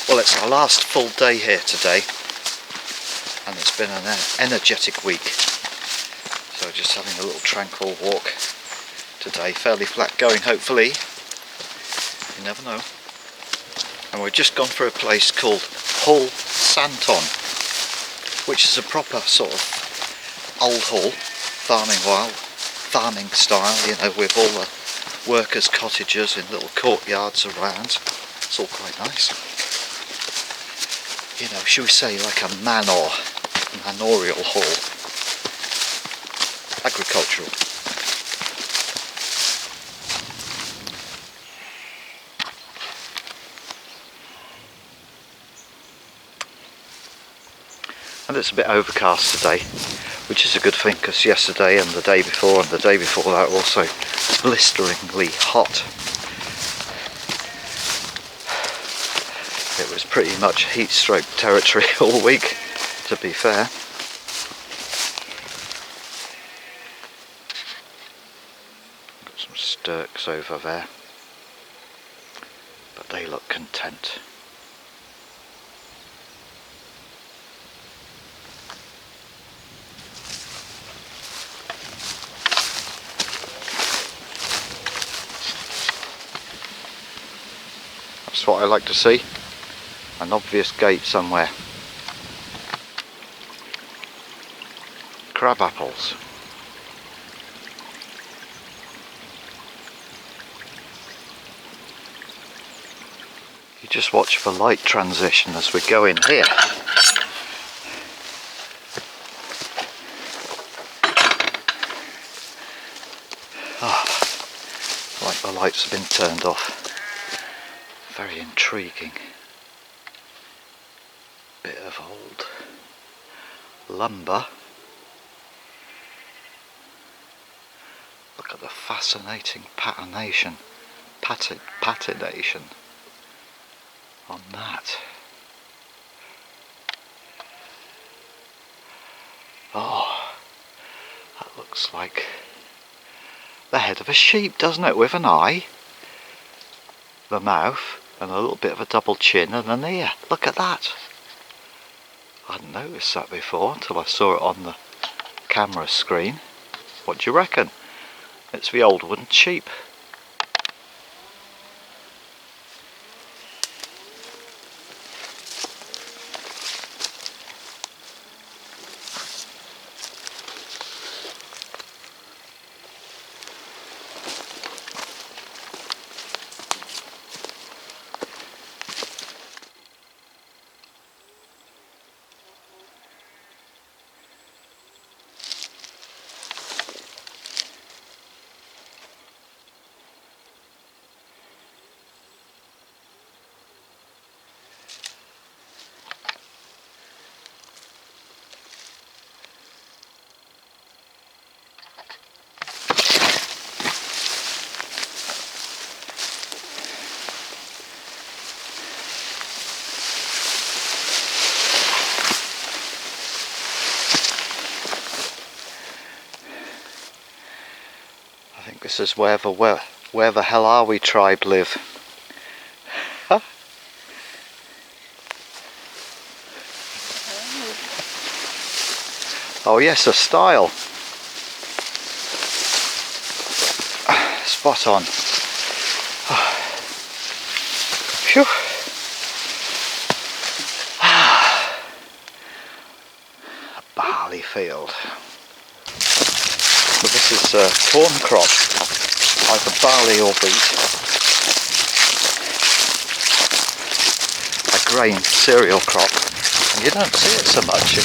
Well, it's our last full day here today, and it's been an energetic week. So just having a little tranquil walk today, fairly flat going hopefully, you never know. And we've just gone for a place called Santon, which is a proper sort of old hall, farming style, you know, with all the workers' cottages in little courtyards around. It's all quite nice. You know, should we say like a manorial hall. Agricultural. And it's a bit overcast today, which is a good thing, because yesterday and the day before and the day before that were also blisteringly hot. It was pretty much heat stroke territory all week, to be fair. Got some sturks over there, but they look content. That's what I like to see. An obvious gate somewhere. Crab apples. You just watch for light transition as we go in here. Like the lights have been turned off. Very intriguing. Bit of old lumber. Look at the fascinating patination on that. Oh, that looks like the head of a sheep, doesn't it, with an eye, the mouth, and a little bit of a double chin and an ear. Look at that. I hadn't noticed that before until I saw it on the camera screen. What do you reckon? It's the old wooden sheep. This is where the hell are we tribe live. Huh? Oh yes, a style. Spot on. Phew. A barley field. But this is corn crop, either barley or wheat. A grain cereal crop, and you don't see it so much in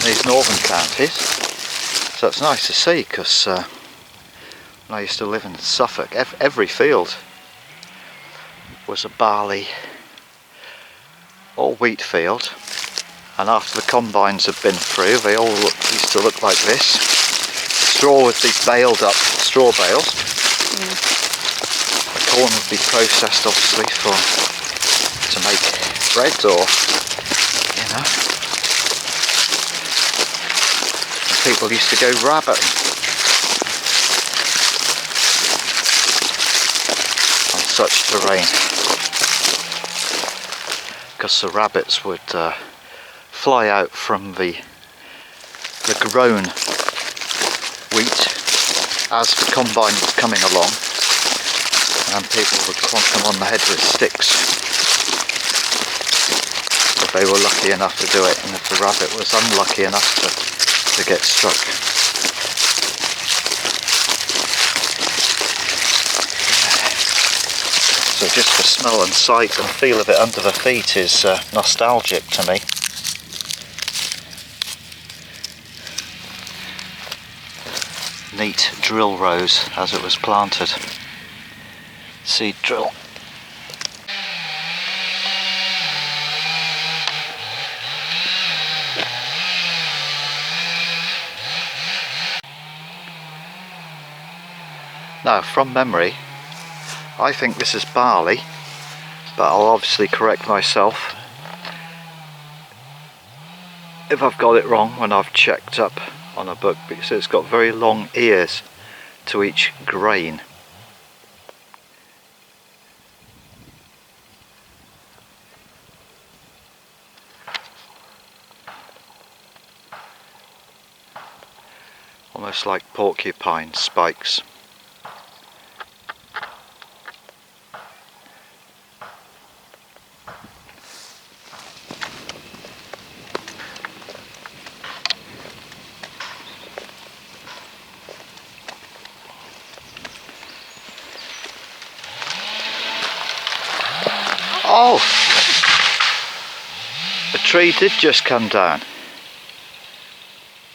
these northern counties. So it's nice to see, because when I used to live in Suffolk, every field was a barley or wheat field, and after the combines had been through, they all used to look like this. Straw would be baled up, straw bales. The corn would be processed obviously to make bread, or you know. And people used to go rabbiting on such terrain. because the rabbits would fly out from the grown wheat as the combine was coming along, and people would clonk them on the head with sticks if they were lucky enough to do it, and if the rabbit was unlucky enough to get struck. So just the smell and sight and feel of it under the feet is nostalgic to me. Neat drill rows as it was planted. Seed drill. Now, from memory, I think this is barley, but I'll obviously correct myself if I've got it wrong when I've checked up on a book, because it's got very long ears to each grain. Almost like porcupine spikes. Oh! The tree did just come down,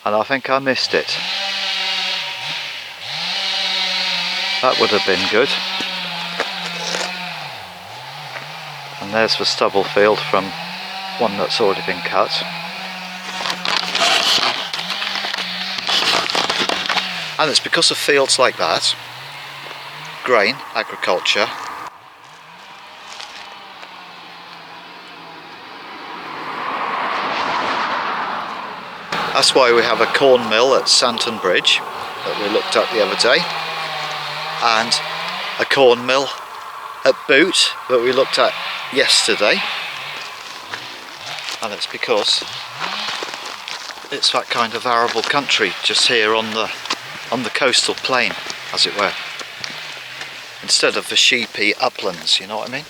and I think I missed it. That would have been good. And there's the stubble field from one that's already been cut. And it's because of fields like that, grain, agriculture, that's why we have a corn mill at Santon Bridge that we looked at the other day, and a corn mill at Boot that we looked at yesterday. And it's because it's that kind of arable country just here on the coastal plain, as it were, instead of the sheepy uplands, you know what I mean?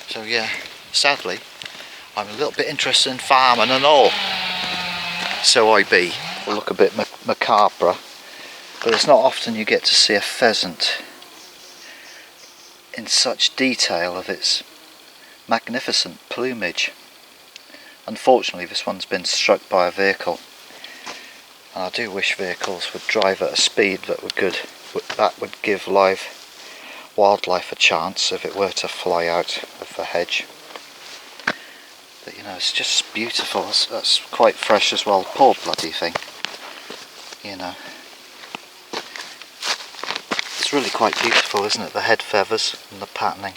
So yeah, sadly I'm a little bit interested in farming and all, so I be. It'll look a bit macabre, but it's not often you get to see a pheasant in such detail of its magnificent plumage. Unfortunately, this one's been struck by a vehicle, and I do wish vehicles would drive at a speed that would give live wildlife a chance if it were to fly out of the hedge. But you know, it's just beautiful. That's quite fresh as well. Poor bloody thing, you know. It's really quite beautiful, isn't it? The head feathers and the patterning.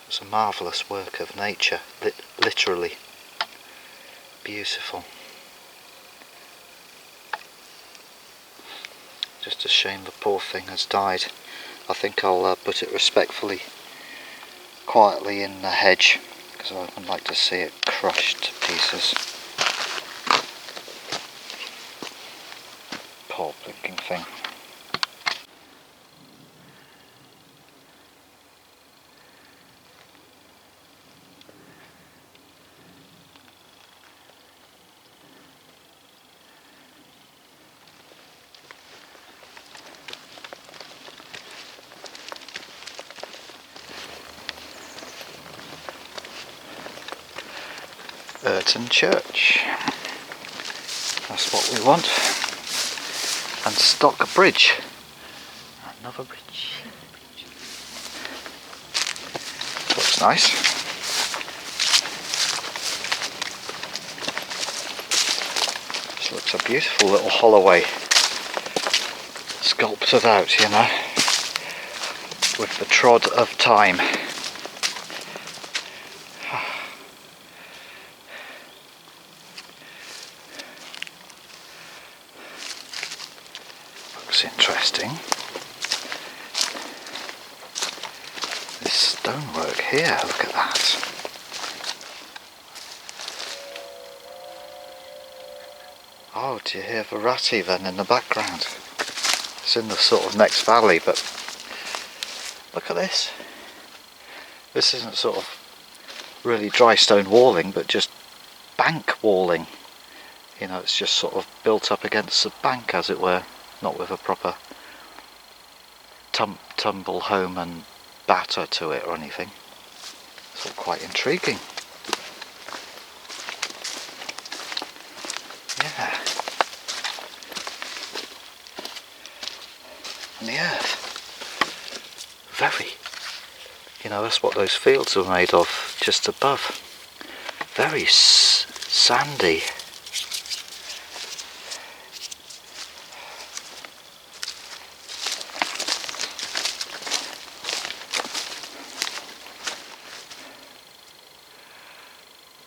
It's a marvellous work of nature, literally beautiful. Just a shame the poor thing has died. I think I'll put it respectfully, quietly in the hedge, because I wouldn't like to see it crushed to pieces. Poor blinking thing. Irton Church. That's what we want. And Stock Bridge. Another bridge. Looks nice. This looks a beautiful little Holloway. Sculpted out, you know, with the trod of time. Looks interesting. this stonework here, look at that. Oh, do you hear Verratti then in the background? It's in the sort of next valley, but look at this. This isn't sort of really dry stone walling, but just bank walling. You know, it's just sort of built up against the bank, as it were, not with a proper tumble home and batter to it or anything. It's all quite intriguing. Yeah. And the earth. Very. You know, that's what those fields are made of, just above. Very sandy.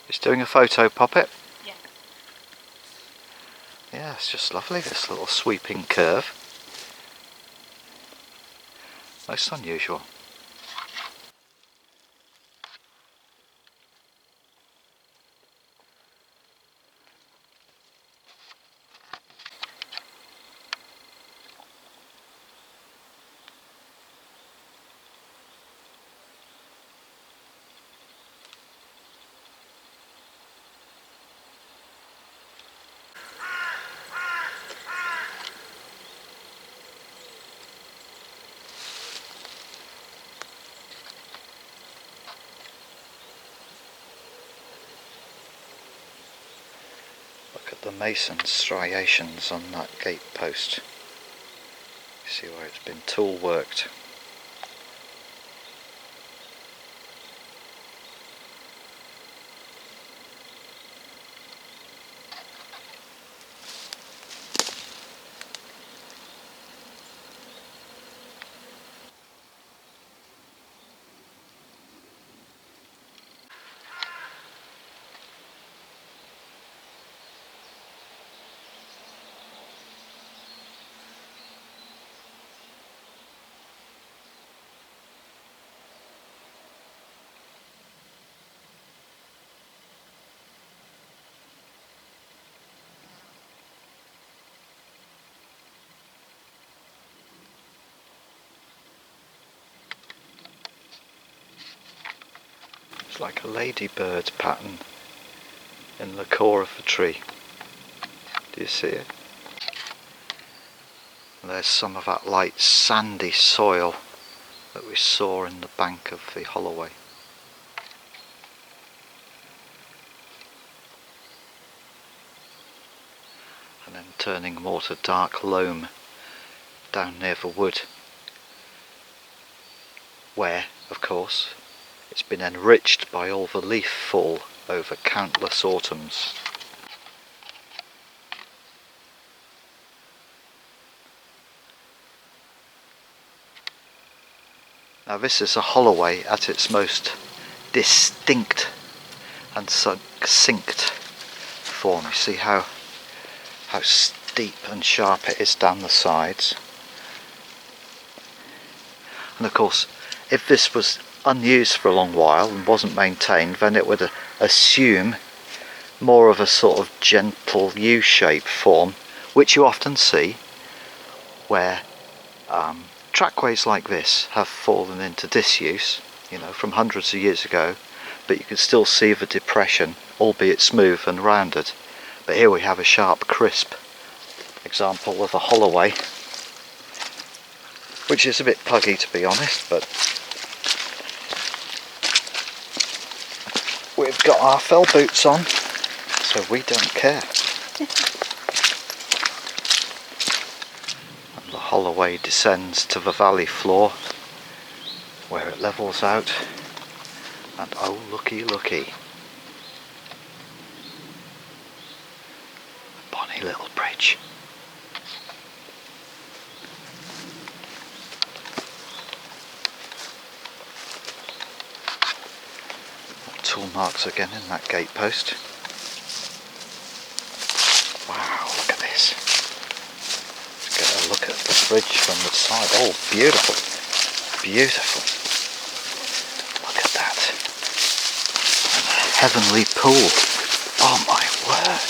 Just doing a photo, Poppet? Yeah. Yeah, it's just lovely, this little sweeping curve. Most unusual. Look at the mason's striations on that gate post. You see where it's been tool worked. It's like a ladybird pattern in the core of the tree. Do you see it? And there's some of that light sandy soil that we saw in the bank of the Holloway. And then turning more to dark loam down near the wood, where, of course, it's been enriched by all the leaf fall over countless autumns. Now this is a Holloway at its most distinct and succinct form. You see how steep and sharp it is down the sides. And of course, if this was unused for a long while and wasn't maintained, then it would assume more of a sort of gentle U-shape form, which you often see where trackways like this have fallen into disuse, you know, from hundreds of years ago, but you can still see the depression, albeit smooth and rounded. But here we have a sharp, crisp example of a Holloway, which is a bit puggy to be honest, but we've got our fell boots on, so we don't care. And the Holloway descends to the valley floor, where it levels out, and oh looky looky, a bonny little bridge. Tool marks again in that gate post. Wow, look at this. Let's get a look at the bridge from the side. Oh, beautiful. Beautiful. heavenly pool. Oh my word.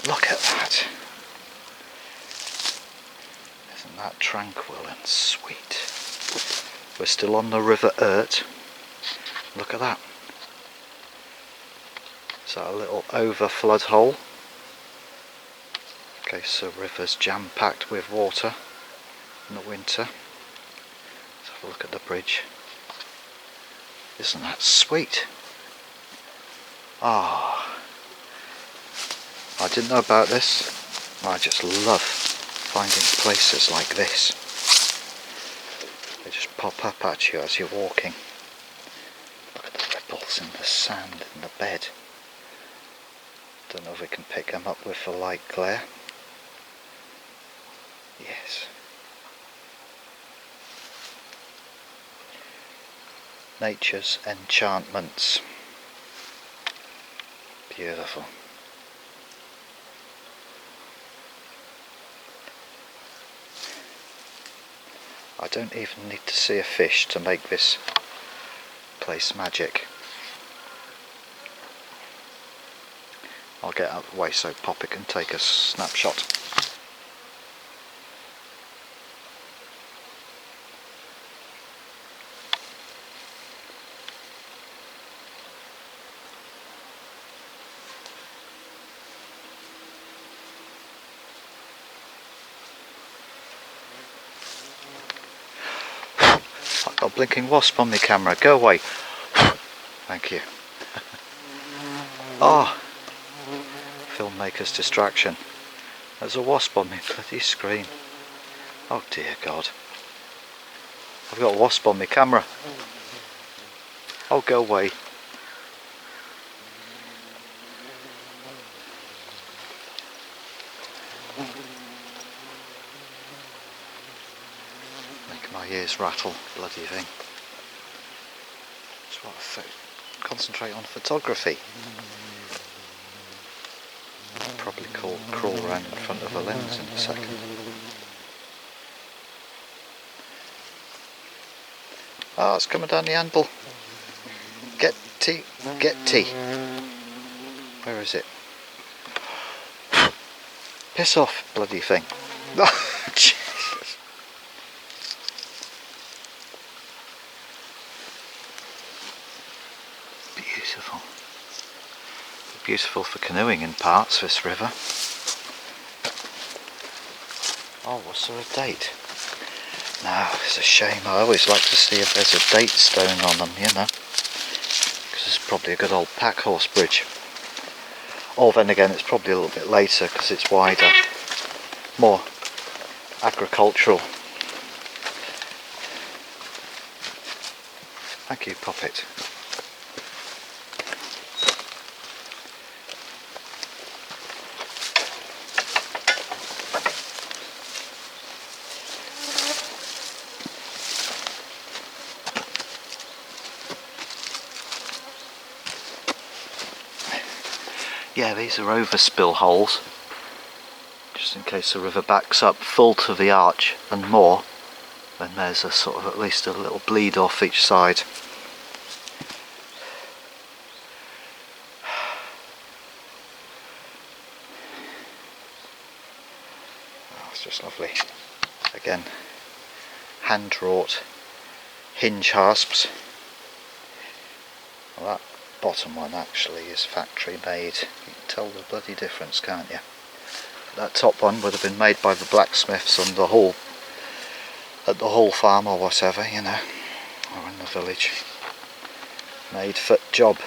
Look at that. Isn't that tranquil and sweet? We're still on the River Irt. Look at that. Is that a little overflood hole? Okay, so the river's jam-packed with water in the winter. Let's have a look at the bridge. Isn't that sweet? Ah, I didn't know about this. I just love finding places like this. They just pop up at you as you're walking. Look at the ripples in the sand in the bed. Don't know if we can pick them up with the light glare. Yes. Nature's enchantments. Beautiful. I don't even need to see a fish to make this place magic. I'll get out of the way so Poppy can take a snapshot. I've got a blinking wasp on my camera, go away. Thank you. Oh, filmmaker's distraction. There's a wasp on my bloody screen. Oh dear God. I've got a wasp on my camera. Oh, go away. Make my ears rattle, bloody thing. Just want to concentrate on photography. I'll probably crawl around in front of a lens in a second. Ah, it's coming down the handle. Get tea, get tea. Where is it? Piss off, bloody thing. Oh, Jesus. Beautiful. Beautiful for canoeing in parts, this river. Oh, what's there a date? No, it's a shame. I always like to see if there's a date stone on them, you know. Because it's probably a good old pack horse bridge. Or then again, it's probably a little bit later because it's wider. More agricultural. Thank you, Poppet. Yeah, these are overspill holes, just in case the river backs up full to the arch and more, then there's a sort of at least a little bleed off each side. Oh, it's just lovely. Again, hand wrought hinge hasps. Well, that bottom one actually is factory made. You can tell the bloody difference, can't you? That top one would have been made by the blacksmiths on the hall, at the Hall farm or whatever, you know, or in the village. Made for job.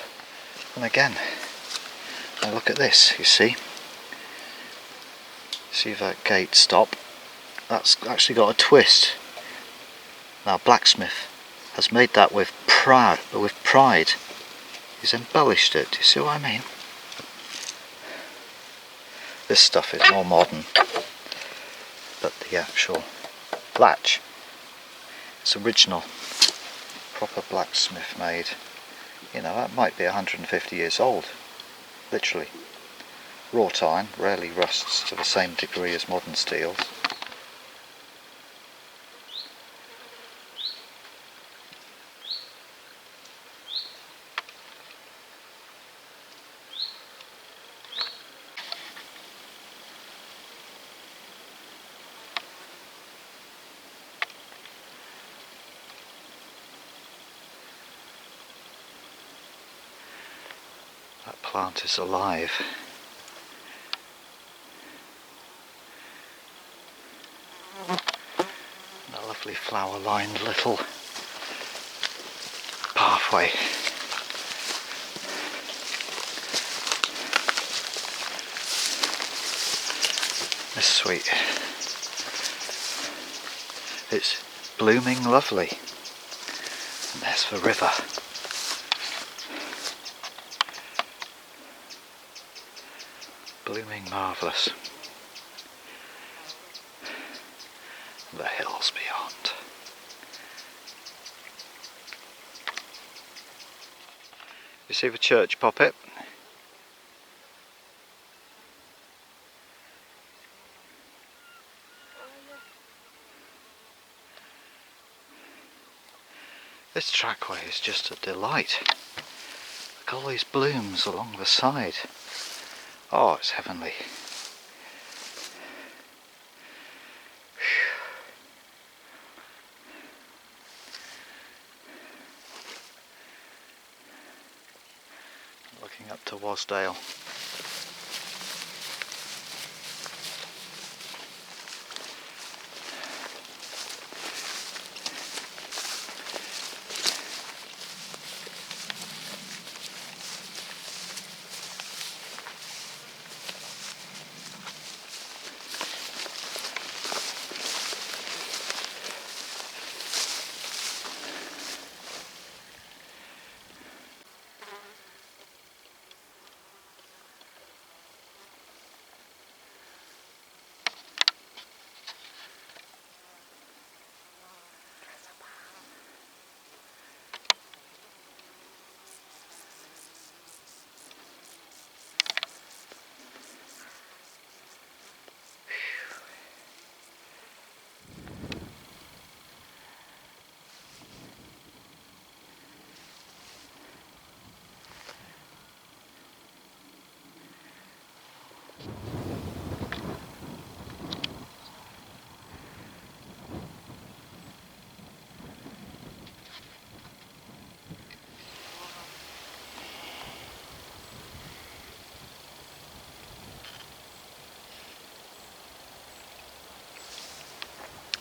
And again, now look at this, you see. See that gate stop? That's actually got a twist. Now blacksmith has made that with pride. He's embellished it, do you see what I mean? This stuff is more modern, but the actual latch, it's original, proper blacksmith made. You know, that might be 150 years old, literally. Wrought iron rarely rusts to the same degree as modern steels. plant is alive. And a lovely flower-lined little pathway. It's sweet. It's blooming lovely. And there's the river. Blooming marvellous. The hills beyond. You see the church poppet? This trackway is just a delight. Look at all these blooms along the side. Oh, it's heavenly. Looking up to Wasdale.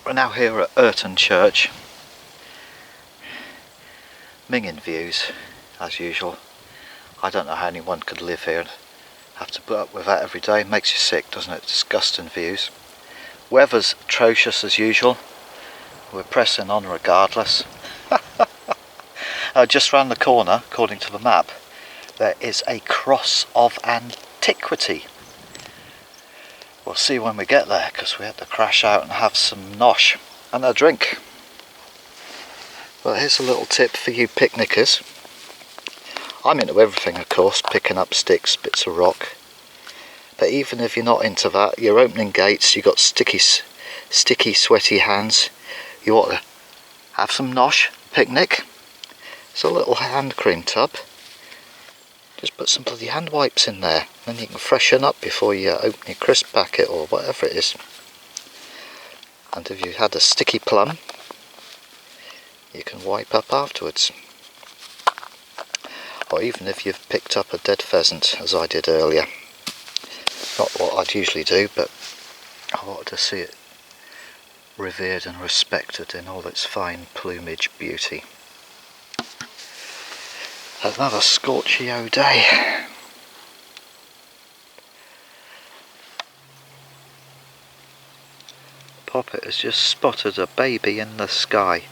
We're now here at Irton Church. Minging views, as usual. I don't know how anyone could live here and have to put up with that every day. It makes you sick, doesn't it? Disgusting views. Weather's atrocious as usual. We're pressing on regardless. Just round the corner, according to the map, there is a cross of antiquity. We'll see when we get there, because we had to crash out and have some nosh and a drink. But here's a little tip for you picnickers. I'm into everything, of course, picking up sticks, bits of rock. But even if you're not into that, you're opening gates, you've got sticky, sweaty hands. You want to have some nosh, picnic. It's a little hand cream tub. Just put some bloody hand wipes in there, then you can freshen up before you open your crisp packet or whatever it is. And if you had a sticky plum, you can wipe up afterwards. Or even if you've picked up a dead pheasant, as I did earlier. Not what I'd usually do, but I wanted to see it revered and respected in all its fine plumage beauty. Another scorchio day. Poppet has just spotted a baby in the sky.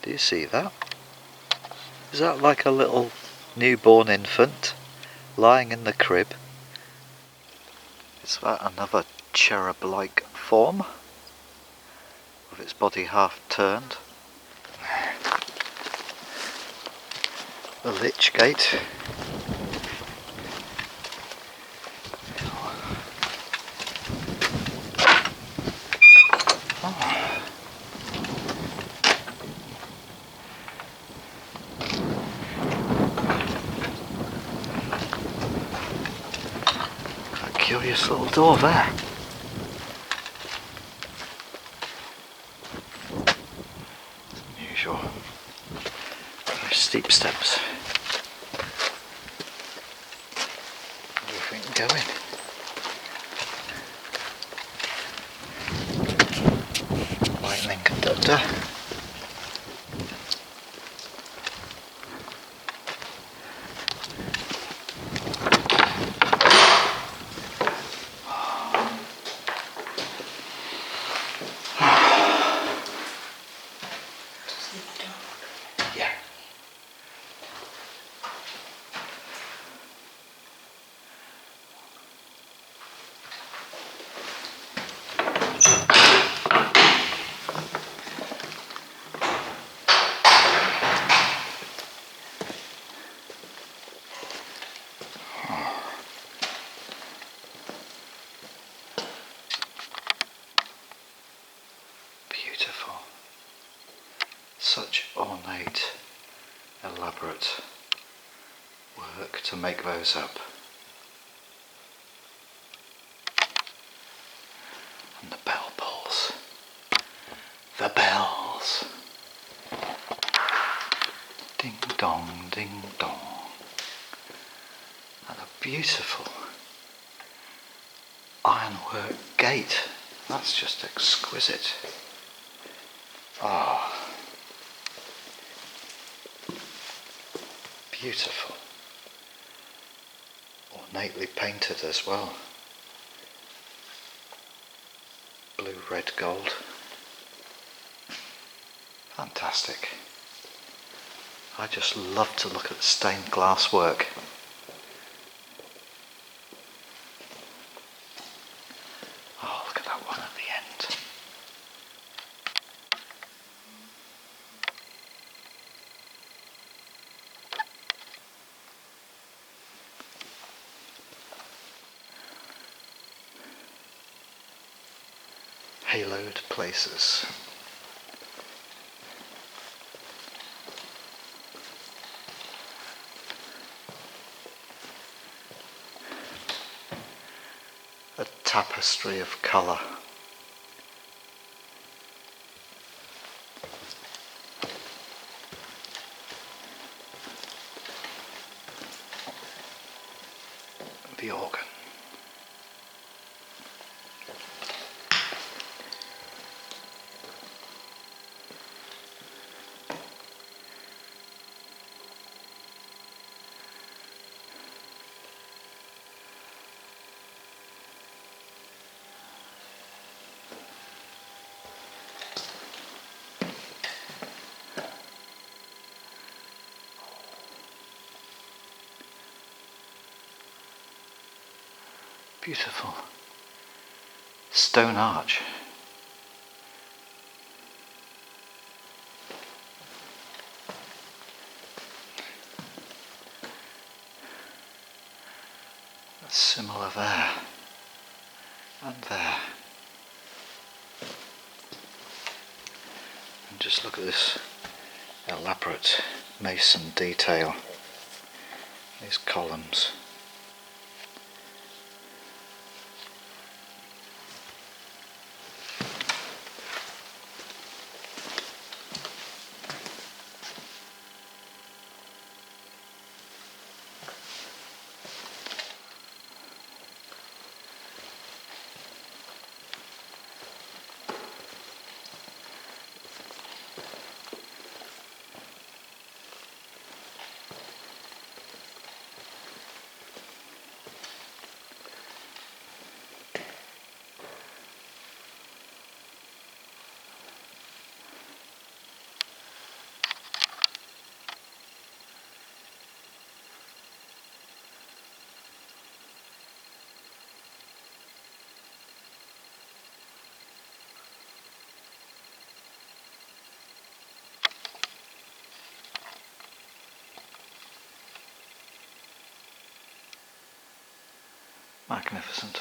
Do you see that? Is that like a little newborn infant lying in the crib? Is that another cherub-like form with its body half turned? The lich gate. A curious little door there. Unusual. steep steps. Wonder if we can go in. Lightning conductor. Beautiful. Such ornate, elaborate work to make those up. And the bell pulls. The bells. Ding dong, ding dong. And a beautiful ironwork gate. That's just exquisite. Ah, beautiful. Ornately painted as well. Blue, red, gold. Fantastic. I just love to look at stained glass work. Oh, look at that one at the end. Haloed places. A tapestry of colour. The organ. Beautiful stone arch. That's similar there and there. And just look at this elaborate mason detail. These columns. Magnificent.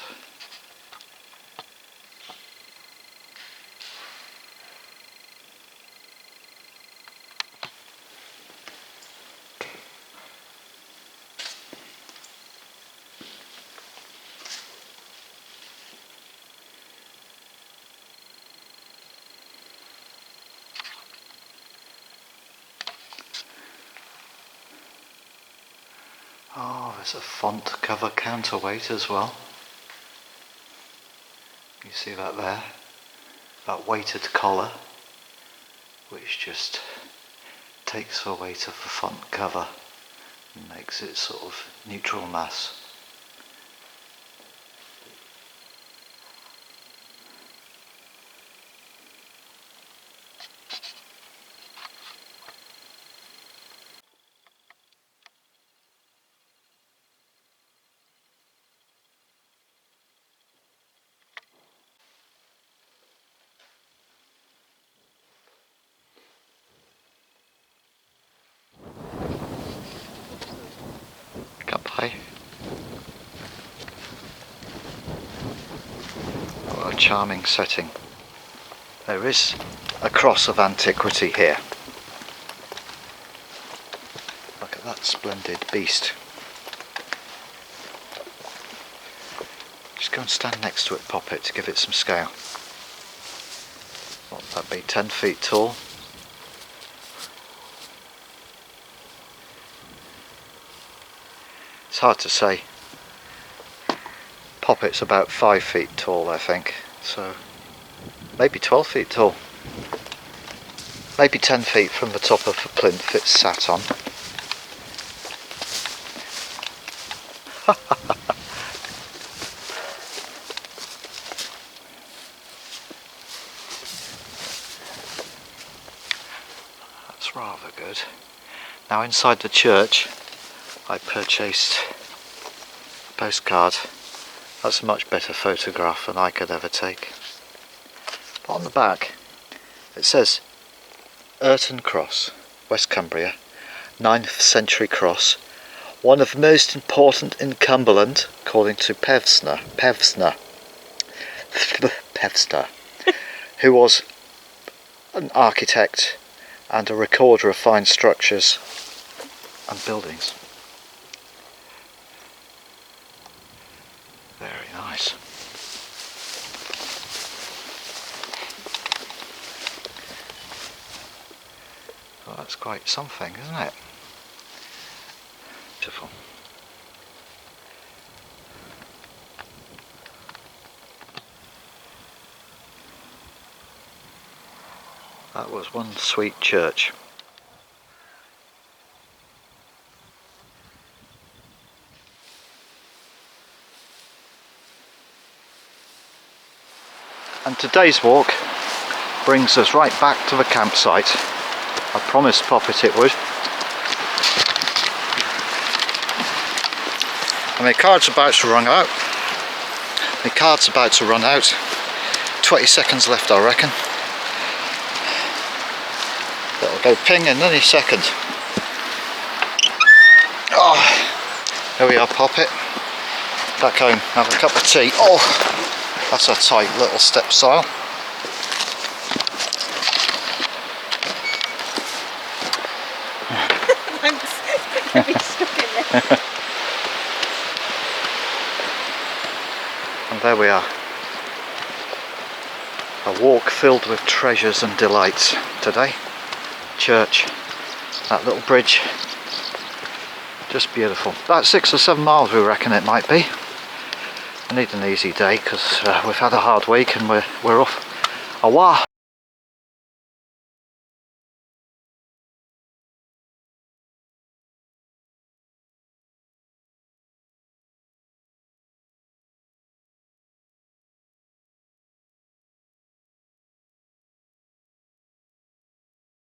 there's a font cover counterweight as well. You see that there? That weighted collar, which just takes the weight of the font cover and makes it sort of neutral mass. What a charming setting. There is a cross of antiquity here. Look at that splendid beast. Just go and stand next to it, pop it, to give it some scale. What would that be, 10 feet tall? It's hard to say. Poppet's about 5 feet tall, I think, so maybe 12 feet tall. Maybe 10 feet from the top of the plinth it's sat on. That's rather good. Now inside the church I purchased a postcard. That's a much better photograph than I could ever take. But on the back it says Irton Cross, West Cumbria, 9th century cross, one of the most important in Cumberland according to Pevsner, who was an architect and a recorder of fine structures and buildings. Very nice. Well, that's quite something, isn't it? Beautiful. That was one sweet church. And today's walk brings us right back to the campsite. I promised Poppet it would. And my card's about to run out. 20 seconds left, I reckon. That'll go ping in any second. Oh, there we are, Poppet. Back home, have a cup of tea. Oh! That's a tight little step stile. Thanks. Get me stuck in there. And there we are. A walk filled with treasures and delights today. Church, that little bridge, just beautiful. About 6 or 7 miles we reckon it might be. I need an easy day because we've had a hard week and we're off. Awah!